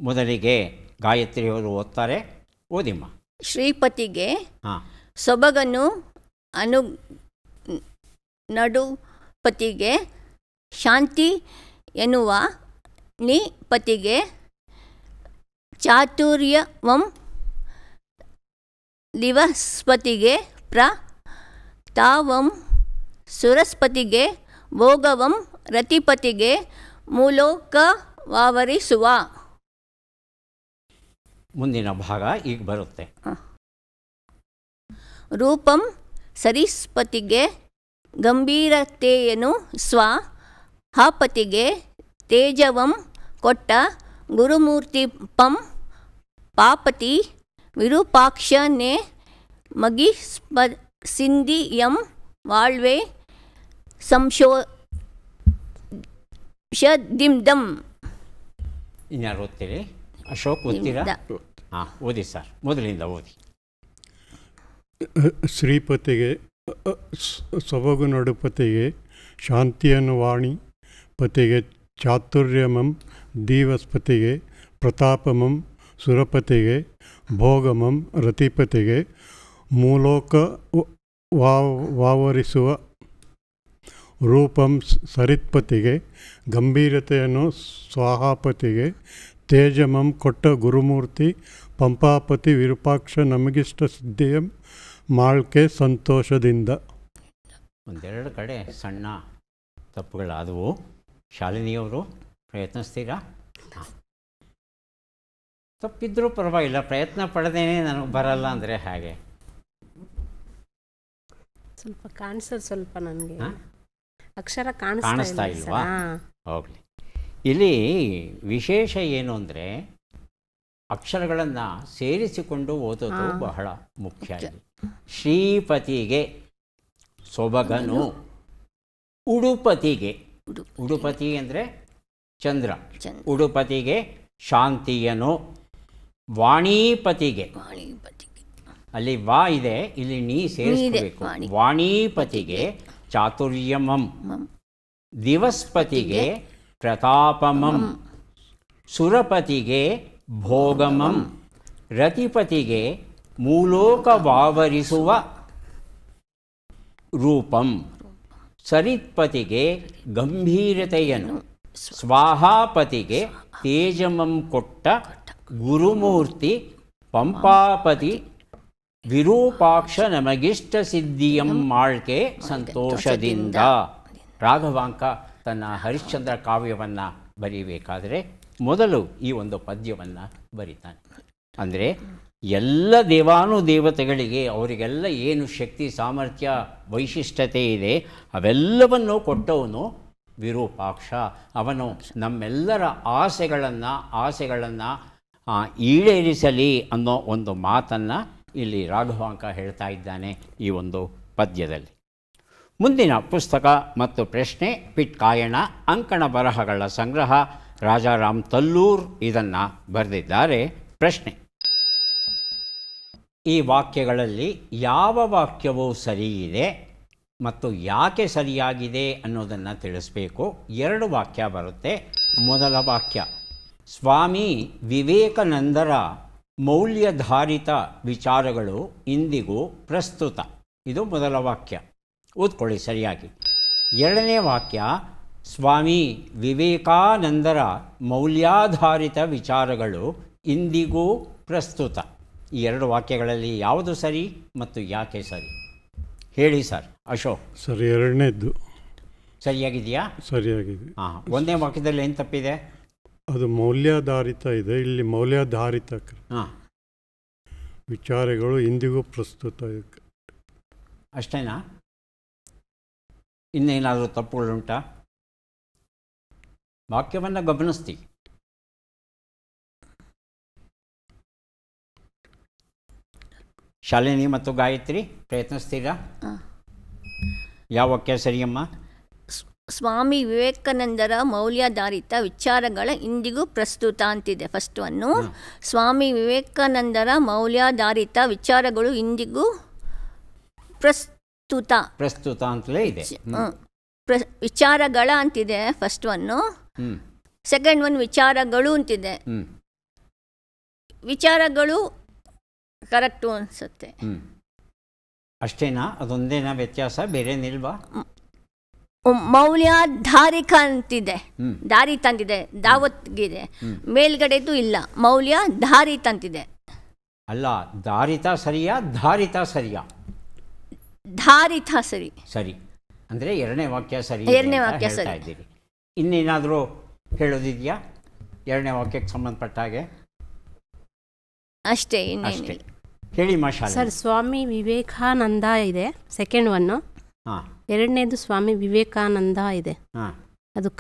ಮೊದಲಿಗೆ ಗಾಯತ್ರಿಯವರು ಓದ್ತಾರೆ. ಓದಿಮ್ಮ. ಶ್ರೀಪತಿಗೆ ಹಾಂ. ಸೊಬಗನು ನಡುಪತಿಗೆ ಶಾಂತಿ ಎನ್ನುವ ನಿಪತಿಗೆ ಚಾತುರ್ಯವಂ ದಿವಸ್ಪತಿಗೆ ಪ್ರತಾವಂ ಸುರಸ್ಪತಿಗೆ ಭೋಗವಂ ರತಿಪತಿಗೆ ಮೂಲೋಕವಾವರಿಸುವ. ಮುಂದಿನ ಭಾಗ ಈಗ ಬರುತ್ತೆ. ರೂಪಂ ಸರಿಸ್ಪತಿಗೆ ಗಂಭೀರತೆಯನ್ನು ಸ್ವಹಾಪತಿಗೆ ತೇಜವಂ ಕೊಟ್ಟ ಗುರುಮೂರ್ತಿ ಪಂ ಪಾಪತಿ ವಿರೂಪಾಕ್ಷನೆ ಮಗಿಸ್ಪಸಿಂಧಿಯಂ ವಾಳ್ವೆ ಸಂಶೋಷದಿಂದಂ. ಇನ್ಯಾರು ಓದ್ತೀರಿ? ಅಶೋಕ್ ಓದ್ತೀರಾ? ಹಾಂ, ಓದಿ ಸರ್, ಮೊದಲಿಂದ ಓದಿ. ಶ್ರೀಪತಿಗೆ ಸೊಬಗು ನಡುಪತಿಗೆ ಶಾಂತಿಯನ್ನು ವಾಣಿ ಪತಿಗೆ ಚಾತುರ್ಯಮಂ ದೀವಸ್ಪತಿಗೆ ಪ್ರತಾಪಮಂ ಸುರಪತಿಗೆ ಭೋಗಮಂ ರತಿಪತಿಗೆ ಮೂಲೋಕ ವಾವರಿಸುವ. ರೂಪಂ ಸರಿತ್ಪತಿಗೆ ಗಂಭೀರತೆಯನ್ನು ಸ್ವಾಹಾಪತಿಗೆ ತೇಜಮಂ ಕೊಟ್ಟ ಗುರುಮೂರ್ತಿ ಪಂಪಾಪತಿ ವಿರೂಪಾಕ್ಷ ನಮಗಿಷ್ಟ ಸಿದ್ಧಿಯಂ ಮಾಳ್ಕೆ ಸಂತೋಷದಿಂದ. ಒಂದೆರಡು ಕಡೆ ಸಣ್ಣ ತಪ್ಪುಗಳಾದವು. ಶಾಲಿನಿಯವರು ಪ್ರಯತ್ನಿಸ್ತೀರಾ? ತಪ್ಪಿದ್ರೂ ಪರವಾಗಿಲ್ಲ, ಪ್ರಯತ್ನ ಪಡೆದೇನೆ ನನಗೆ ಬರಲ್ಲ ಅಂದರೆ ಹಾಗೆ ಸ್ವಲ್ಪ ಕಾಣಿಸೋದು, ಸ್ವಲ್ಪ ನನಗೆ ಅಕ್ಷರ ಕಾಣಿಸ್ತಾ ಇಲ್ವಾ? ಹೋಗಲಿ. ಇಲ್ಲಿ ವಿಶೇಷ ಏನು ಅಂದರೆ ಅಕ್ಷರಗಳನ್ನು ಸೇರಿಸಿಕೊಂಡು ಓದೋದು ಬಹಳ ಮುಖ್ಯ. ಶ್ರೀಪತಿಗೆ ಸೊಬಗನು, ಉಡುಪತಿಗೆ, ಉಡುಪತಿ ಅಂದರೆ ಚಂದ್ರ, ಉಡುಪತಿಗೆ ಶಾಂತಿಯನು, ವಾಣಿಪತಿಗೆ, ಅಲ್ಲಿ ವಾ ಇದೆ, ಇಲ್ಲಿ ನೀ ಸೇರಿಸಬೇಕು, ವಾಣಿಪತಿಗೆ ಚಾತುರ್ಯಮಂ, ದಿವಸ್ಪತಿಗೆ ಪ್ರತಾಪಮಂ, ಸುರಪತಿಗೆ ಭೋಗಮಂ, ರತಿಪತಿಗೆ ಮೂಲೋಕವಾವರಿಸುವ ರೂಪಂ, ಸರಿತ್ಪತಿಗೆ ಗಂಭೀರತೆಯನ್ನು, ಸ್ವಾಹಾಪತಿಗೆ ತೇಜಮಂ ಕೊಟ್ಟ ಗುರುಮೂರ್ತಿ ಪಂಪಾಪತಿ ವಿರೂಪಾಕ್ಷ ನಮಗಿಷ್ಟ ಸಿದ್ಧಿಯಂ ಮಾಳ್ಕೆ ಸಂತೋಷದಿಂದ. ರಾಘವಾಂಕ ತನ್ನ ಹರಿಶ್ಚಂದ್ರ ಕಾವ್ಯವನ್ನು ಬರೀಬೇಕಾದರೆ ಮೊದಲು ಈ ಒಂದು ಪದ್ಯವನ್ನು ಬರೀತಾನೆ. ಅಂದರೆ ಎಲ್ಲ ದೇವಾನುದೇವತೆಗಳಿಗೆ ಅವರಿಗೆಲ್ಲ ಏನು ಶಕ್ತಿ ಸಾಮರ್ಥ್ಯ ವೈಶಿಷ್ಟ್ಯತೆ ಇದೆ ಅವೆಲ್ಲವನ್ನು ಕೊಟ್ಟವನು ವಿರೂಪಾಕ್ಷ. ಅವನು ನಮ್ಮೆಲ್ಲರ ಆಸೆಗಳನ್ನು ಈಡೇರಿಸಲಿ ಅನ್ನೋ ಒಂದು ಮಾತನ್ನು ಇಲ್ಲಿ ರಾಘವಾಂಕ ಹೇಳ್ತಾ ಇದ್ದಾನೆ ಈ ಒಂದು ಪದ್ಯದಲ್ಲಿ. ಮುಂದಿನ ಪುಸ್ತಕ ಮತ್ತು ಪ್ರಶ್ನೆ ಪಿಟ್ಕಾಯಣ ಅಂಕಣ ಬರಹಗಳ ಸಂಗ್ರಹ. ರಾಜಾರಾಮ್ ತಲ್ಲೂರ್ ಇದನ್ನು ಬರೆದಿದ್ದಾರೆ. ಪ್ರಶ್ನೆ: ಈ ವಾಕ್ಯಗಳಲ್ಲಿ ಯಾವ ವಾಕ್ಯವು ಸರಿಯಿದೆ ಮತ್ತು ಯಾಕೆ ಸರಿಯಾಗಿದೆ ಅನ್ನೋದನ್ನು ತಿಳಿಸ್ಬೇಕು. 2 ವಾಕ್ಯ ಬರುತ್ತೆ. ಮೊದಲ ವಾಕ್ಯ: ಸ್ವಾಮಿ ವಿವೇಕಾನಂದರ ಮೌಲ್ಯಧಾರಿತ ವಿಚಾರಗಳು ಇಂದಿಗೂ ಪ್ರಸ್ತುತ. ಇದು ಮೊದಲ ವಾಕ್ಯ, ಓದ್ಕೊಳ್ಳಿ ಸರಿಯಾಗಿ. 2ನೇ ವಾಕ್ಯ: ಸ್ವಾಮಿ ವಿವೇಕಾನಂದರ ಮೌಲ್ಯಾಧಾರಿತ ವಿಚಾರಗಳು ಇಂದಿಗೂ ಪ್ರಸ್ತುತ. ಈ 2 ವಾಕ್ಯಗಳಲ್ಲಿ ಯಾವುದು ಸರಿ ಮತ್ತು ಯಾಕೆ ಸರಿ ಹೇಳಿ ಸರ್. ಅಶೋಕ್. ಸರಿ, 2ನೇದ್ದು ಸರಿಯಾಗಿದೆಯಾ? ಸರಿಯಾಗಿದೆ. ಹಾಂ, 1ನೇ ವಾಕ್ಯದಲ್ಲಿ ಏನು ತಪ್ಪಿದೆ? ಅದು ಮೌಲ್ಯಾಧಾರಿತ ಇದೆ, ಇಲ್ಲಿ ಮೌಲ್ಯಾಧಾರಿತ ವಿಚಾರಗಳು ಇಂದಿಗೂ ಪ್ರಸ್ತುತ. ಅಷ್ಟೇನಾ? ಇನ್ನೇನಾದರೂ ತಪ್ಪುಗಳುಂಟಾ? ವಾಕ್ಯವನ್ನು ಗಮನಿಸ್ತಿ. ಶಾಲಿನಿ ಮತ್ತು ಗಾಯತ್ರಿ ಪ್ರಯತ್ನಿಸ್ತೀರಾ? ಯಾವ ವಾಕ್ಯ ಸರಿಯಮ್ಮ? ಸ್ವಾಮಿ ವಿವೇಕಾನಂದರ ಮೌಲ್ಯಾಧಾರಿತ ವಿಚಾರಗಳ ಇಂದಿಗೂ ಪ್ರಸ್ತುತ ಅಂತಿದೆ ಫಸ್ಟ್ ಒನ್ನು. ಸ್ವಾಮಿ ವಿವೇಕಾನಂದರ ಮೌಲ್ಯಾಧಾರಿತ ವಿಚಾರಗಳು ಇಂದಿಗೂ ಪ್ರಸ್ತುತ ಅಂತಲೇ ಇದೆ. ವಿಚಾರಗಳ ಅಂತಿದೆ ಫಸ್ಟ್ ಒನ್ನು. ಸೆಕೆಂಡ್ ಒನ್ ವಿಚಾರಗಳು ಅಂತಿದೆ. ವಿಚಾರಗಳು ಕರೆಕ್ಟು ಅನಿಸುತ್ತೆ. ಅಷ್ಟೇನಾ? ಅದೊಂದೇನಾ ವ್ಯತ್ಯಾಸ? ಬೇರೆ ನಿಲ್ವಾ? ಮೌಲ್ಯಾಧಾರಿಕ ಅಂತಿದೆ, ಧಾರಿತ ಅಂತಿದೆ, ದಾವತ್ಗಿದೆ. ಮೇಲ್ಗಡೆದು ಇಲ್ಲ, ಮೌಲ್ಯಾಧಾರಿತ ಅಂತಿದೆ. ಅಲ್ಲ, ಧಾರಿತ ಸರಿಯಾ ಧಾರಿತ ಸರಿಯಾ? ಧಾರಿತ ಸರಿ. ಸರಿ ಅಂದರೆ 2ನೇ ವಾಕ್ಯ ಸರಿ. 2ನೇ ವಾಕ್ಯ ಸರಿ ಇದ್ದೀರಿ. ಇನ್ನೇನಾದರೂ ಹೇಳೋದಿದೆಯಾ 2ನೇ ವಾಕ್ಯಕ್ಕೆ ಸಂಬಂಧಪಟ್ಟ ಹಾಗೆ? ಅಷ್ಟೇ, ಅಷ್ಟೇ. ಹೇಳಿ ಮಾಷಾ ಸರ್. ಸ್ವಾಮಿ ವಿವೇಕಾನಂದ ಇದೆ ಸೆಕೆಂಡ್ ಒನ್ನು. ಹಾಂ. 2ನೇದು ಸ್ವಾಮಿ ವಿವೇಕಾನಂದ ಇದೆ. ಹಾಂ, ಅದು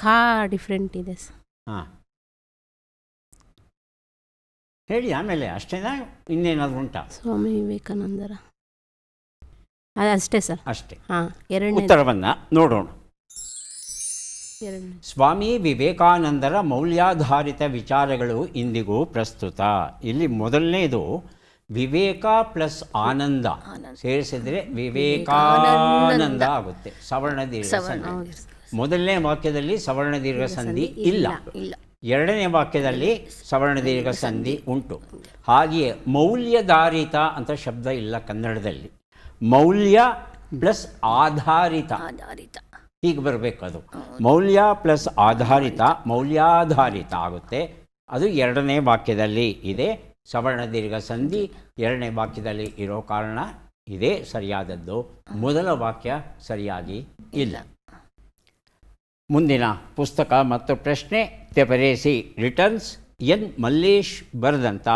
ಡಿಫ್ರೆಂಟ್ ಇದೆ ಸರ್. ಹಾಂ, ಹೇಳಿ ಆಮೇಲೆ. ಅಷ್ಟೇನಾ? ಇನ್ನೇನಾದರೂ ಉಂಟಾ? ಸ್ವಾಮಿ ವಿವೇಕಾನಂದರ ಅಷ್ಟೇ ಸರ್. ಅಷ್ಟೇ. ಹಾಂ. 2ನೇ ಉತ್ತರವನ್ನು ನೋಡೋಣ. ಸ್ವಾಮಿ ವಿವೇಕಾನಂದರ ಮೌಲ್ಯಾಧಾರಿತ ವಿಚಾರಗಳು ಇಂದಿಗೂ ಪ್ರಸ್ತುತ. ಇಲ್ಲಿ ಮೊದಲನೇದು ವಿವೇಕ ಪ್ಲಸ್ ಆನಂದ ಸೇರಿಸಿದ್ರೆ ವಿವೇಕಾನಂದ ಆಗುತ್ತೆ. ಸವರ್ಣ ದೀರ್ಘ ಸಂಧಿ. ಮೊದಲನೇ ವಾಕ್ಯದಲ್ಲಿ ಸವರ್ಣ ದೀರ್ಘ ಸಂಧಿ ಇಲ್ಲ. 2ನೇ ವಾಕ್ಯದಲ್ಲಿ ಸವರ್ಣ ದೀರ್ಘ ಸಂಧಿ ಉಂಟು. ಹಾಗೆಯೇ ಮೌಲ್ಯಧಾರಿತ ಅಂತ ಶಬ್ದ ಇಲ್ಲ ಕನ್ನಡದಲ್ಲಿ. ಮೌಲ್ಯ ಪ್ಲಸ್ ಆಧಾರಿತ ಹೀಗೆ ಬರಬೇಕು. ಅದು ಮೌಲ್ಯ ಪ್ಲಸ್ ಆಧಾರಿತ ಮೌಲ್ಯಾಧಾರಿತ ಆಗುತ್ತೆ. ಅದು 2ನೇ ವಾಕ್ಯದಲ್ಲಿ ಇದೆ. ಸವರ್ಣ ದೀರ್ಘ ಸಂಧಿ 2ನೇ ವಾಕ್ಯದಲ್ಲಿ ಇರೋ ಕಾರಣ ಇದೇ ಸರಿಯಾದದ್ದು. ಮೊದಲ ವಾಕ್ಯ ಸರಿಯಾಗಿ ಇಲ್ಲ. ಮುಂದಿನ ಪುಸ್ತಕ ಮತ್ತು ಪ್ರಶ್ನೆ ತೆಪರೇಸಿ ರಿಟರ್ನ್ಸ್. ಎನ್ ಮಲ್ಲೇಶ್ ಬರೆದಂಥ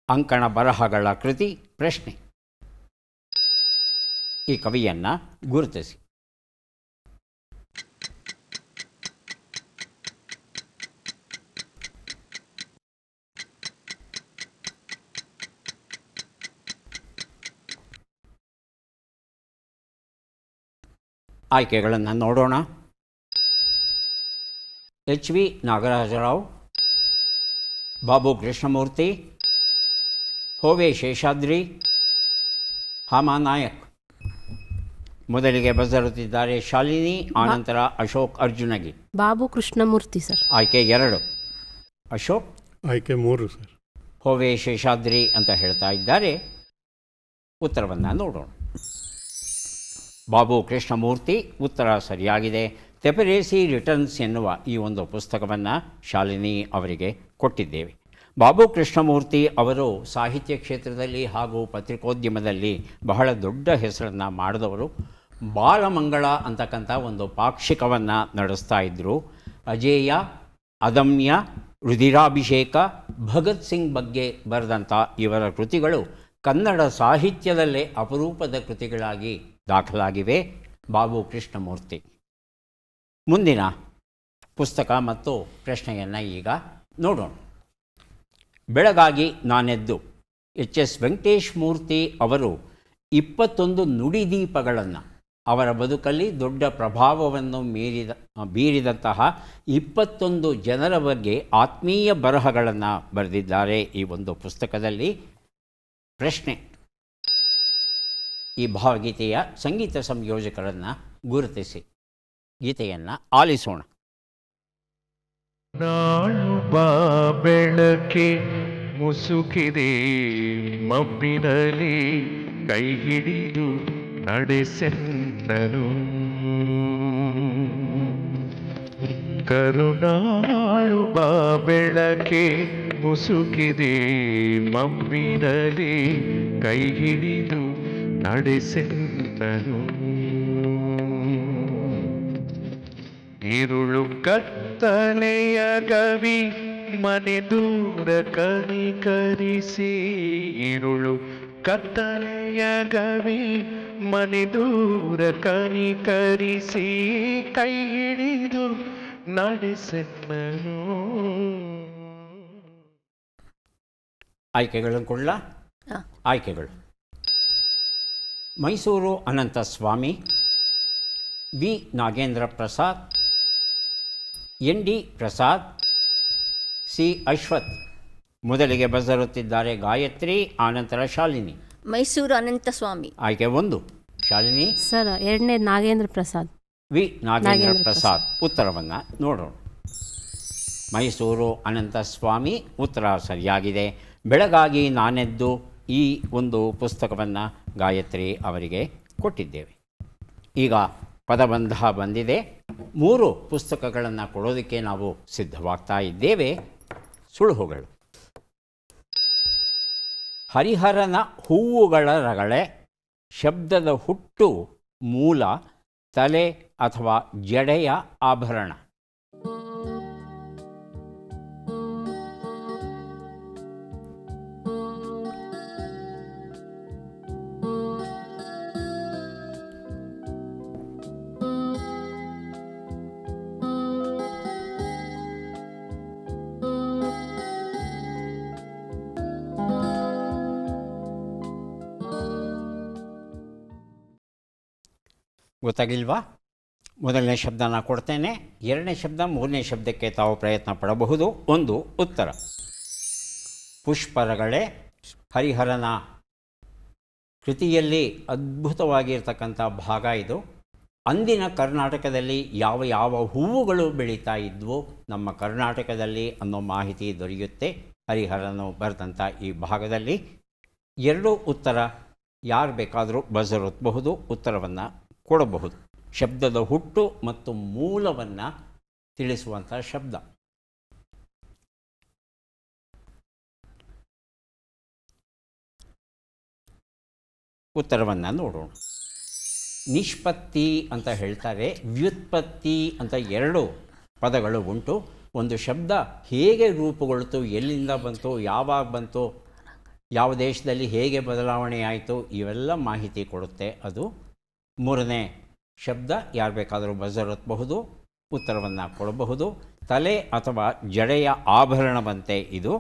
ಅಂಕಣ ಬರಹಗಳ ಕೃತಿ. ಪ್ರಶ್ನೆ: ಈ ಕವಿಯನ್ನು ಗುರುತಿಸಿ. ಆಯ್ಕೆಗಳನ್ನು ನೋಡೋಣ. H V Nagarajarao, Babu Krishnamurthy, Hove Sheshadri, Hama Nayak. ಮೊದಲಿಗೆ ಬಸರುತ್ತಿದ್ದಾರೆ ಶಾಲಿನಿ, ಆನಂತರ ಅಶೋಕ್ ಅರ್ಜುನಗಿ. ಬಾಬು ಕೃಷ್ಣಮೂರ್ತಿ ಸರ್. ಆಯ್ಕೆ 2. ಅಶೋಕ್ ಆಯ್ಕೆ 3 ಸರ್. ಹೋವೆ ಶೇಷಾದ್ರಿ ಅಂತ ಹೇಳ್ತಾ ಇದ್ದಾರೆ. ಉತ್ತರವನ್ನು ನೋಡೋಣ. ಬಾಬು ಕೃಷ್ಣಮೂರ್ತಿ ಉತ್ತರ ಸರಿಯಾಗಿದೆ. ತೆಪರೇಸಿ ರಿಟರ್ನ್ಸ್ ಎನ್ನುವ ಈ ಒಂದು ಪುಸ್ತಕವನ್ನು ಶಾಲಿನಿ ಅವರಿಗೆ ಕೊಟ್ಟಿದ್ದೇವೆ. ಬಾಬು ಕೃಷ್ಣಮೂರ್ತಿ ಅವರು ಸಾಹಿತ್ಯ ಕ್ಷೇತ್ರದಲ್ಲಿ ಹಾಗೂ ಪತ್ರಿಕೋದ್ಯಮದಲ್ಲಿ ಬಹಳ ದೊಡ್ಡ ಹೆಸರನ್ನು ಮಾಡಿದವರು. ಬಾಲಮಂಗಳ ಅಂತಕ್ಕಂಥ ಒಂದು ಪಾಕ್ಷಿಕವನ್ನು ನಡೆಸ್ತಾ ಇದ್ದರು. ಅಜೇಯ, ಅದಮ್ಯ, ರುಧಿರಾಭಿಷೇಕ, ಭಗತ್ ಸಿಂಗ್ ಬಗ್ಗೆ ಬರೆದಂಥ ಇವರ ಕೃತಿಗಳು ಕನ್ನಡ ಸಾಹಿತ್ಯದಲ್ಲೇ ಅಪರೂಪದ ಕೃತಿಗಳಾಗಿ ದಾಖಲಾಗಿವೆ. ಬಾಬು ಕೃಷ್ಣಮೂರ್ತಿ. ಮುಂದಿನ ಪುಸ್ತಕ ಮತ್ತು ಪ್ರಶ್ನೆಯನ್ನು ಈಗ ನೋಡೋಣ. ಬೆಳಗಾಗಿ ನಾನೆದ್ದು. ಎಚ್ ಎಸ್ ವೆಂಕಟೇಶ್ ಮೂರ್ತಿ ಅವರು 21 ನುಡಿದೀಪಗಳನ್ನು, ಅವರ ಬದುಕಲ್ಲಿ ದೊಡ್ಡ ಪ್ರಭಾವವನ್ನು ಬೀರಿದಂತಹ 21 ಜನರ ಬಗ್ಗೆ ಆತ್ಮೀಯ ಬರಹಗಳನ್ನು ಬರೆದಿದ್ದಾರೆ ಈ ಒಂದು ಪುಸ್ತಕದಲ್ಲಿ. ಪ್ರಶ್ನೆ: ಈ ಭಾವಗೀತೆಯ ಸಂಗೀತ ಸಂಯೋಜಕರನ್ನು ಗುರುತಿಸಿ. ಗೀತೆಯನ್ನು ಆಲಿಸೋಣ. ನಾಳು ಬಾ ಬೆಳಕೆ ಮುಸುಕಿದೆ ಮಬ್ಬಿನಲ್ಲಿ ಕೈ ಹಿಡಿದು ನಡೆಸೆನ್ನನು. ಕರುಣಾಳು ಬಾ ಬೆಳಕೆ ಮುಸುಕಿದೆ ಮಬ್ಬಿನಲ್ಲಿ ಕೈ ಹಿಡಿದು ನಡೆಸೆನ್ನನು. ഇരുളു ಕತ್ತಲೆಯ ಗವಿ ಮನೆ ದೂರ ಕನಿಕರಿಸಿ. ഇരുಳು ಕತ್ತಲೆಯ ಗವಿ ಮನೆ ದೂರ ಕನಿಕರಿಸಿ ಕೈ ಹಿಡಿದು ನಡೆಸೆನ್ನನು. ಆಯ್ಕೆಗಳನ್ನು ಕೊಡಲ? ಆಯ್ಕೆಗಳು: Mysuru Ananthaswamy, V Nagendra Prasad, N D Prasad, C Ashwath. ಮೊದಲಿಗೆ ಬಜರುತ್ತಿದ್ದಾರೆ ಗಾಯತ್ರಿ, ಆನಂತರ ಶಾಲಿನಿ. ಮೈಸೂರು ಅನಂತಸ್ವಾಮಿ. ಆಯ್ಕೆ 1 ಶಾಲಿನಿ. ಸರ್, ಎರಡನೇ ನಾಗೇಂದ್ರ ಪ್ರಸಾದ್. ವಿ ನಾಗೇಂದ್ರ ಪ್ರಸಾದ್. ಉತ್ತರವನ್ನು ನೋಡೋಣ. ಮೈಸೂರು ಅನಂತಸ್ವಾಮಿ ಉತ್ತರ ಸರಿಯಾಗಿದೆ. ಬೆಳಗಾಗಿ ನಾನೆದ್ದು ಈ ಒಂದು ಪುಸ್ತಕವನ್ನು ಗಾಯತ್ರಿ ಅವರಿಗೆ ಕೊಟ್ಟಿದ್ದೇವೆ. ಈಗ ಪದಬಂಧ ಬಂದಿದೆ. 3 ಪುಸ್ತಕಗಳನ್ನು ಕೊಡೋದಕ್ಕೆ ನಾವು ಸಿದ್ಧವಾಗ್ತಾ ಇದ್ದೇವೆ. ಸುಳುಹುಗಳು: ಹರಿಹರನ ಹೂವುಗಳ ರಗಳೆ ಶಬ್ದದ ಹುಟ್ಟು ಮೂಲ ತಲೆ ಅಥವಾ ಜಡೆಯ ಆಭರಣ. ಗೊತ್ತಾಗಿಲ್ವಾ? ಮೊದಲನೇ ಶಬ್ದನ ಕೊಡ್ತೇನೆ. ಎರಡನೇ ಶಬ್ದ, ಮೂರನೇ ಶಬ್ದಕ್ಕೆ ತಾವು ಪ್ರಯತ್ನ ಪಡಬಹುದು. 1 ಉತ್ತರ: ಪುಷ್ಪರಗಳೆ. ಹರಿಹರನ ಕೃತಿಯಲ್ಲಿ ಅದ್ಭುತವಾಗಿರ್ತಕ್ಕಂಥ ಭಾಗ ಇದು. ಅಂದಿನ ಕರ್ನಾಟಕದಲ್ಲಿ ಯಾವ ಯಾವ ಹೂವುಗಳು ಬೆಳೀತಾ ಇದ್ವು ನಮ್ಮ ಕರ್ನಾಟಕದಲ್ಲಿ ಅನ್ನೋ ಮಾಹಿತಿ ದೊರೆಯುತ್ತೆ ಹರಿಹರನು ಬರೆದಂಥ ಈ ಭಾಗದಲ್ಲಿ. 2 ಉತ್ತರ. ಯಾರು ಬೇಕಾದರೂ ಬಜರ್ ಒತ್ತಬಹುದು, ಉತ್ತರವನ್ನು ಕೊಡಬಹುದು. ಶಬ್ದದ ಹುಟ್ಟು ಮತ್ತು ಮೂಲವನ್ನು ತಿಳಿಸುವಂಥ ಶಬ್ದ. ಉತ್ತರವನ್ನು ನೋಡೋಣ. ನಿಷ್ಪತ್ತಿ ಅಂತ ಹೇಳ್ತಾರೆ, ವ್ಯುತ್ಪತ್ತಿ ಅಂತ 2 ಪದಗಳು ಉಂಟು. ಒಂದು ಶಬ್ದ ಹೇಗೆ ರೂಪುಗೊಳ್ತು, ಎಲ್ಲಿಂದ ಬಂತು, ಯಾವಾಗ ಬಂತು, ಯಾವ ದೇಶದಲ್ಲಿ ಹೇಗೆ ಬದಲಾವಣೆ ಆಯಿತು, ಇವೆಲ್ಲ ಮಾಹಿತಿ ಕೊಡುತ್ತೆ ಅದು. 3ನೇ ಶಬ್ದ. ಯಾರು ಬೇಕಾದರೂ ಬಜರ್ ಒತ್ತಬಹುದು, ಉತ್ತರವನ್ನು ಕೊಡಬಹುದು. ತಲೆ ಅಥವಾ ಜಡೆಯ ಆಭರಣವಂತೆ ಇದು.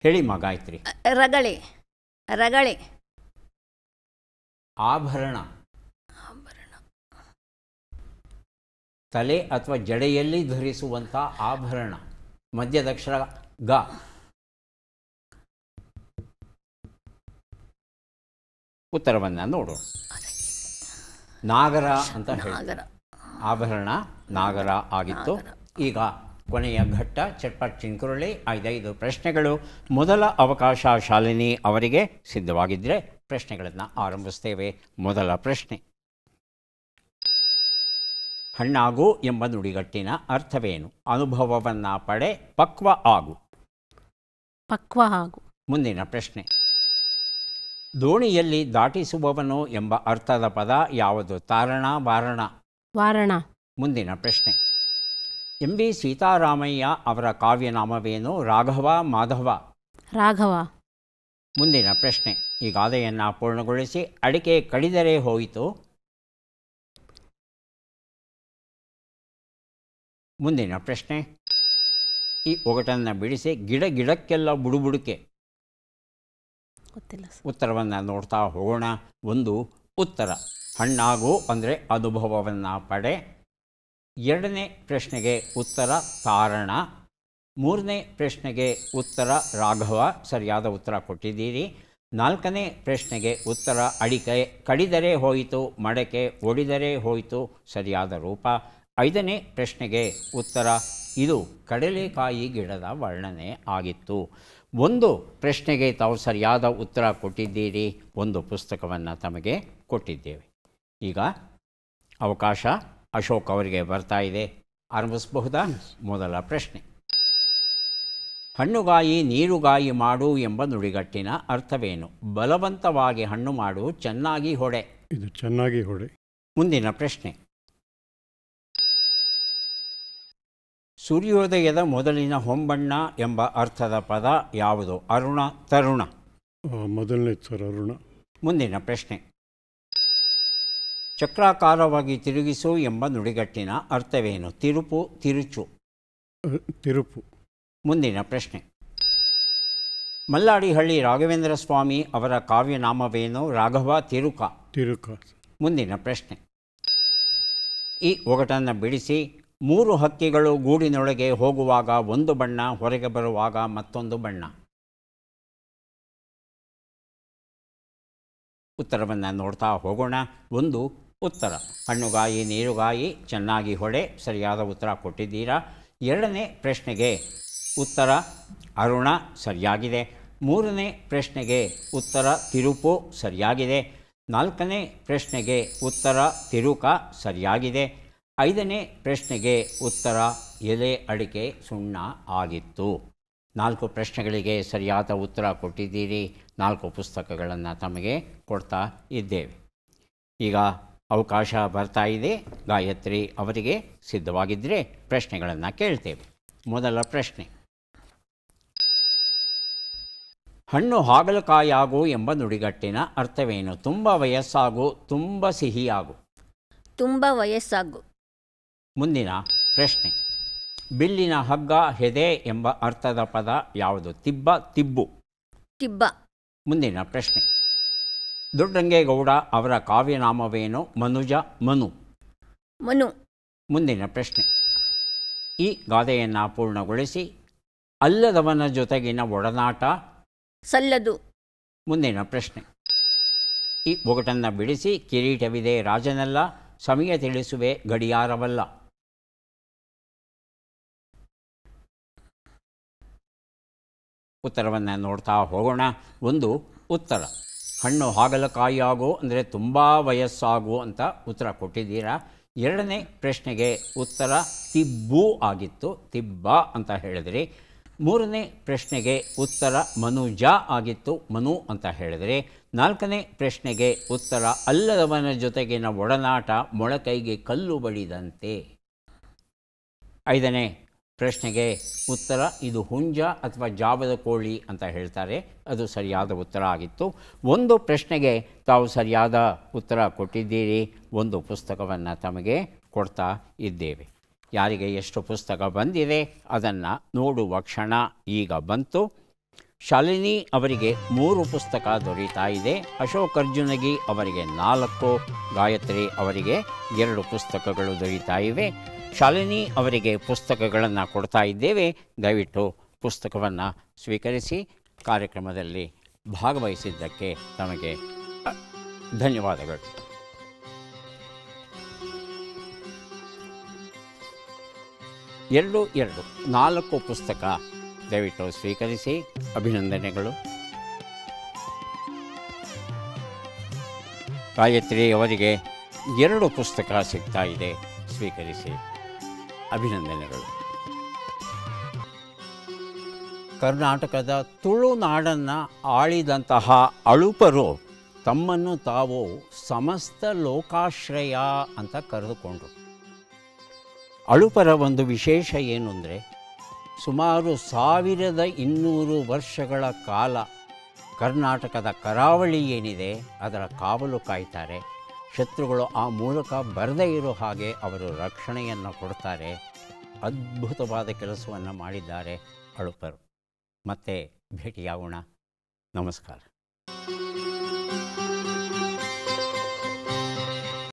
ಹೇಳಿ ಗಾಯತ್ರಿ. ರಗಳೆ. ರಗಳೆ. ಆಭರಣ. ತಲೆ ಅಥವಾ ಜಡೆಯಲ್ಲಿ ಧರಿಸುವಂಥ ಆಭರಣ. ಮಧ್ಯದಕ್ಷರ ಗ. ಉತ್ತರವನ್ನು ನೋಡೋಣ. ನಾಗರ ಅಂತ ಹೇಳ್ತಾರೆ. ಆಭರಣ ನಾಗರ ಆಗಿತ್ತು. ಈಗ ಕೊನೆಯ ಘಟ್ಟ, ಚಟ್ಪಟ್ ಚಿನ್ಕುರಳಿ. 5 ಪ್ರಶ್ನೆಗಳು. ಮೊದಲ ಅವಕಾಶ ಶಾಲಿನಿ ಅವರಿಗೆ. ಸಿದ್ಧವಾಗಿದ್ದರೆ ಪ್ರಶ್ನೆಗಳನ್ನು ಆರಂಭಿಸ್ತೇವೆ. ಮೊದಲ ಪ್ರಶ್ನೆ: ಹಣ್ಣಾಗು ಎಂಬ ನುಡಿಗಟ್ಟಿನ ಅರ್ಥವೇನು? ಅನುಭವವನ್ನು ಪಡೆ, ಪಕ್ವ ಆಗು. ಪಕ್ವ ಹಾಗೂ. ಮುಂದಿನ ಪ್ರಶ್ನೆ. ದೋಣಿಯಲ್ಲಿ ದಾಟಿಸುವವನು ಎಂಬ ಅರ್ಥದ ಪದ ಯಾವುದು? ತಾರಣ, ವಾರಣ? ವಾರಣ. ಮುಂದಿನ ಪ್ರಶ್ನೆ. ಎಂ ಬಿ ಸೀತಾರಾಮಯ್ಯ ಅವರ ಕಾವ್ಯನಾಮವೇನು? ರಾಘವ, ಮಾಧವ? ರಾಘವ. ಮುಂದಿನ ಪ್ರಶ್ನೆ. ಈ ಗಾದೆಯನ್ನು ಪೂರ್ಣಗೊಳಿಸಿ. ಅಡಿಕೆ ಕಡಿದರೆ ಹೋಯಿತು. ಮುಂದಿನ ಪ್ರಶ್ನೆ. ಈ ಒಗಟನ್ನು ಬಿಡಿಸಿ. ಗಿಡ ಗಿಡಕ್ಕೆಲ್ಲ ಬುಡುಬುಡುಕೆ. ಗೊತ್ತಿಲ್ಲ ಸರ್. ಉತ್ತರವನ್ನು ನೋಡ್ತಾ ಹೋಗೋಣ. ಒಂದು ಉತ್ತರ ಹಣ್ಣಾಗು ಅಂದರೆ ಅನುಭವವನ್ನು ಪಡೆ. ಎರಡನೇ ಪ್ರಶ್ನೆಗೆ ಉತ್ತರ ತಾರಣ. ಮೂರನೇ ಪ್ರಶ್ನೆಗೆ ಉತ್ತರ ರಾಘವ, ಸರಿಯಾದ ಉತ್ತರ ಕೊಟ್ಟಿದ್ದೀರಿ. ನಾಲ್ಕನೇ ಪ್ರಶ್ನೆಗೆ ಉತ್ತರ ಅಡಿಕೆ ಕಡಿದರೆ ಹೋಯಿತು, ಮಡಕೆ ಒಡಿದರೆ ಹೋಯಿತು, ಸರಿಯಾದ ರೂಪ. ಐದನೇ ಪ್ರಶ್ನೆಗೆ ಉತ್ತರ ಇದು ಕಡಲೆಕಾಯಿ ಗಿಡದ ವರ್ಣನೆ ಆಗಿತ್ತು. ಒಂದು ಪ್ರಶ್ನೆಗೆ ತಾವು ಸರಿಯಾದ ಉತ್ತರ ಕೊಟ್ಟಿದ್ದೀರಿ. ಒಂದು ಪುಸ್ತಕವನ್ನು ತಮಗೆ ಕೊಟ್ಟಿದ್ದೇವೆ. ಈಗ ಅವಕಾಶ ಅಶೋಕ್ ಅವರಿಗೆ ಬರ್ತಾ ಇದೆ. ಆರಂಭಿಸಬಹುದಾ? ಮೊದಲ ಪ್ರಶ್ನೆ. ಹಣ್ಣುಗಾಯಿ ನೀರುಗಾಯಿ ಮಾಡು ಎಂಬ ನುಡಿಗಟ್ಟಿನ ಅರ್ಥವೇನು? ಬಲವಂತವಾಗಿ ಹಣ್ಣು ಮಾಡು, ಚೆನ್ನಾಗಿ ಹೊಡೆ. ಇದು ಚೆನ್ನಾಗಿ ಹೊಡೆ. ಮುಂದಿನ ಪ್ರಶ್ನೆ. ಸೂರ್ಯೋದಯದ ಮೊದಲಿನ ಹೊಂಬಣ್ಣ ಎಂಬ ಅರ್ಥದ ಪದ ಯಾವುದು? ಅರುಣ, ತರುಣ? ಮೊದಲನೇ ಸರ್ ಅರುಣ. ಮುಂದಿನ ಪ್ರಶ್ನೆ. ಚಕ್ರಾಕಾರವಾಗಿ ತಿರುಗಿಸು ಎಂಬ ನುಡಿಗಟ್ಟಿನ ಅರ್ಥವೇನು? ತಿರುಪು, ತಿರುಚು? ತಿರುಪು. ಮುಂದಿನ ಪ್ರಶ್ನೆ. ಮಲ್ಲಾಡಿಹಳ್ಳಿ ರಾಘವೇಂದ್ರ ಸ್ವಾಮಿ ಅವರ ಕಾವ್ಯನಾಮವೇನು? ರಾಘವ, ತಿರುಕ? ತಿರುಕ. ಮುಂದಿನ ಪ್ರಶ್ನೆ. ಈ ಒಗಟನ್ನು ಬಿಡಿಸಿ. ಮೂರು ಹಕ್ಕಿಗಳು ಗೂಡಿನೊಳಗೆ ಹೋಗುವಾಗ ಒಂದು ಬಣ್ಣ, ಹೊರಗೆ ಬರುವಾಗ ಮತ್ತೊಂದು ಬಣ್ಣ. ಉತ್ತರವನ್ನು ನೋಡ್ತಾ ಹೋಗೋಣ. ಒಂದು ಉತ್ತರ ಹಣ್ಣುಗಾಯಿ ನೀರುಗಾಯಿ, ಚೆನ್ನಾಗಿ ಹೊಡೆ, ಸರಿಯಾದ ಉತ್ತರ ಕೊಟ್ಟಿದ್ದೀರಾ. ಎರಡನೇ ಪ್ರಶ್ನೆಗೆ ಉತ್ತರ ಅರುಣ, ಸರಿಯಾಗಿದೆ. ಮೂರನೇ ಪ್ರಶ್ನೆಗೆ ಉತ್ತರ ತಿರುಪು, ಸರಿಯಾಗಿದೆ. ನಾಲ್ಕನೇ ಪ್ರಶ್ನೆಗೆ ಉತ್ತರ ತಿರುಕ, ಸರಿಯಾಗಿದೆ. ಐದನೇ ಪ್ರಶ್ನೆಗೆ ಉತ್ತರ ಎಲೆ ಅಡಿಕೆ ಸುಣ್ಣ ಆಗಿತ್ತು. 4 ಪ್ರಶ್ನೆಗಳಿಗೆ ಸರಿಯಾದ ಉತ್ತರ ಕೊಟ್ಟಿದ್ದೀರಿ. 4 ಪುಸ್ತಕಗಳನ್ನು ತಮಗೆ ಕೊಡ್ತಾ ಇದ್ದೇವೆ. ಈಗ ಅವಕಾಶ ಬರ್ತಾ ಇದೆ. ಗಾಯತ್ರಿ ಅವರಿಗೆ ಸಿದ್ಧವಾಗಿದ್ದರೆ ಪ್ರಶ್ನೆಗಳನ್ನು ಕೇಳ್ತೇವೆ. ಮೊದಲ ಪ್ರಶ್ನೆ. ಹಣ್ಣು ಹಾಗಲಕಾಯಾಗು ಎಂಬ ನುಡಿಗಟ್ಟಿನ ಅರ್ಥವೇನು? ತುಂಬ ವಯಸ್ಸಾಗು, ತುಂಬ ಸಿಹಿಯಾಗು? ತುಂಬ ವಯಸ್ಸಾಗು. ಮುಂದಿನ ಪ್ರಶ್ನೆ. ಬಿಲ್ಲಿನ ಹಗ್ಗ, ಹೆದೆ ಎಂಬ ಅರ್ಥದ ಪದ ಯಾವುದು? ತಿಬ್ಬ, ತಿಬ್ಬು? ಕಿಬ್ಬ. ಮುಂದಿನ ಪ್ರಶ್ನೆ. ದೊಡ್ಡರಂಗೇಗೌಡ ಅವರ ಕಾವ್ಯನಾಮವೇನು? ಮನುಜ, ಮನು? ಮನು. ಮುಂದಿನ ಪ್ರಶ್ನೆ. ಈ ಗಾದೆಯನ್ನು ಪೂರ್ಣಗೊಳಿಸಿ. ಅಲ್ಲದವನ ಜೊತೆಗಿನ ಒಡನಾಟ? ಸಲ್ಲದು. ಮುಂದಿನ ಪ್ರಶ್ನೆ. ಈ ಒಗಟನ್ನು ಬಿಡಿಸಿ. ಕಿರೀಟವಿದೆ ರಾಜನಲ್ಲ, ಸಮಯ ತಿಳಿಸುವೆ ಗಡಿಯಾರವಲ್ಲ? ಉತ್ತರವನ್ನು ನೋಡ್ತಾ ಹೋಗೋಣ. ಒಂದು ಉತ್ತರ ಹಣ್ಣು ಹಾಗಲಕಾಯಾಗು ಅಂದರೆ ತುಂಬ ವಯಸ್ಸಾಗು ಅಂತ ಉತ್ತರ ಕೊಟ್ಟಿದ್ದೀರಾ. ಎರಡನೇ ಪ್ರಶ್ನೆಗೆ ಉತ್ತರ ತಿಬ್ಬು ಆಗಿತ್ತು, ತಿಬ್ಬ ಅಂತ ಹೇಳಿದ್ರಿ. ಮೂರನೇ ಪ್ರಶ್ನೆಗೆ ಉತ್ತರ ಮನುಜ ಆಗಿತ್ತು, ಮನು ಅಂತ ಹೇಳಿದ್ರಿ. ನಾಲ್ಕನೇ ಪ್ರಶ್ನೆಗೆ ಉತ್ತರ ಅಲ್ಲದವನ ಜೊತೆಗಿನ ಒಡನಾಟ ಮೊಳಕೈಗೆ ಕಲ್ಲು ಬಡಿದಂತೆ. ಐದನೇ ಪ್ರಶ್ನೆಗೆ ಉತ್ತರ ಇದು ಹುಂಜ ಅಥವಾ ಜಾವದ ಕೋಳಿ ಅಂತ ಹೇಳ್ತಾರೆ, ಅದು ಸರಿಯಾದ ಉತ್ತರ ಆಗಿತ್ತು. ಒಂದು ಪ್ರಶ್ನೆಗೆ ತಾವು ಸರಿಯಾದ ಉತ್ತರ ಕೊಟ್ಟಿದ್ದೀರಿ. ಒಂದು ಪುಸ್ತಕವನ್ನು ತಮಗೆ ಕೊಡ್ತಾ ಇದ್ದೇವೆ. ಯಾರಿಗೆ ಎಷ್ಟು ಪುಸ್ತಕ ಬಂದಿದೆ ಅದನ್ನು ನೋಡುವ ಕ್ಷಣ ಈಗ ಬಂತು. ಶಾಲಿನಿ ಅವರಿಗೆ 3 ಪುಸ್ತಕ ದೊರೀತಾ ಇದೆ. ಅಶೋಕ್ ಅರ್ಜುನಗಿ ಅವರಿಗೆ 4, ಗಾಯತ್ರಿ ಅವರಿಗೆ 2 ಪುಸ್ತಕಗಳು ದೊರೀತಾ ಇವೆ. ಶಾಲಿನಿ ಅವರಿಗೆ ಪುಸ್ತಕಗಳನ್ನು ಕೊಡ್ತಾ ಇದ್ದೇವೆ. ದಯವಿಟ್ಟು ಪುಸ್ತಕವನ್ನು ಸ್ವೀಕರಿಸಿ. ಕಾರ್ಯಕ್ರಮದಲ್ಲಿ ಭಾಗವಹಿಸಿದ್ದಕ್ಕೆ ತಮಗೆ ಧನ್ಯವಾದಗಳು. ಎರಡು 4 ಪುಸ್ತಕ ದಯವಿಟ್ಟು ಸ್ವೀಕರಿಸಿ. ಅಭಿನಂದನೆಗಳು. ಗಾಯತ್ರಿ ಅವರಿಗೆ 2 ಪುಸ್ತಕ ಸಿಗ್ತಾ ಇದೆ, ಸ್ವೀಕರಿಸಿ. ಅಭಿನಂದನೆಗಳು. ಕರ್ನಾಟಕದ ತುಳುನಾಡನ್ನು ಆಳಿದಂತಹ ಅಳುಪರು ತಮ್ಮನ್ನು ತಾವು ಸಮಸ್ತ ಲೋಕಾಶ್ರಯ ಅಂತ ಕರೆದುಕೊಂಡರು. ಅಳುಪರ ಒಂದು ವಿಶೇಷ ಏನು ಅಂದರೆ, ಸುಮಾರು 1200 ವರ್ಷಗಳ ಕಾಲ ಕರ್ನಾಟಕದ ಕರಾವಳಿ ಏನಿದೆ ಅದರ ಕಾವಲು ಕಾಯ್ತಾರೆ. ಶತ್ರುಗಳು ಆ ಮೂಲಕ ಬರದೇ ಇರೋ ಹಾಗೆ ಅವರು ರಕ್ಷಣೆಯನ್ನು ಕೊಡ್ತಾರೆ. ಅದ್ಭುತವಾದ ಕೆಲಸವನ್ನು ಮಾಡಿದ್ದಾರೆ ಅಳುಪರು. ಮತ್ತೆ ಭೇಟಿಯಾಗೋಣ. ನಮಸ್ಕಾರ.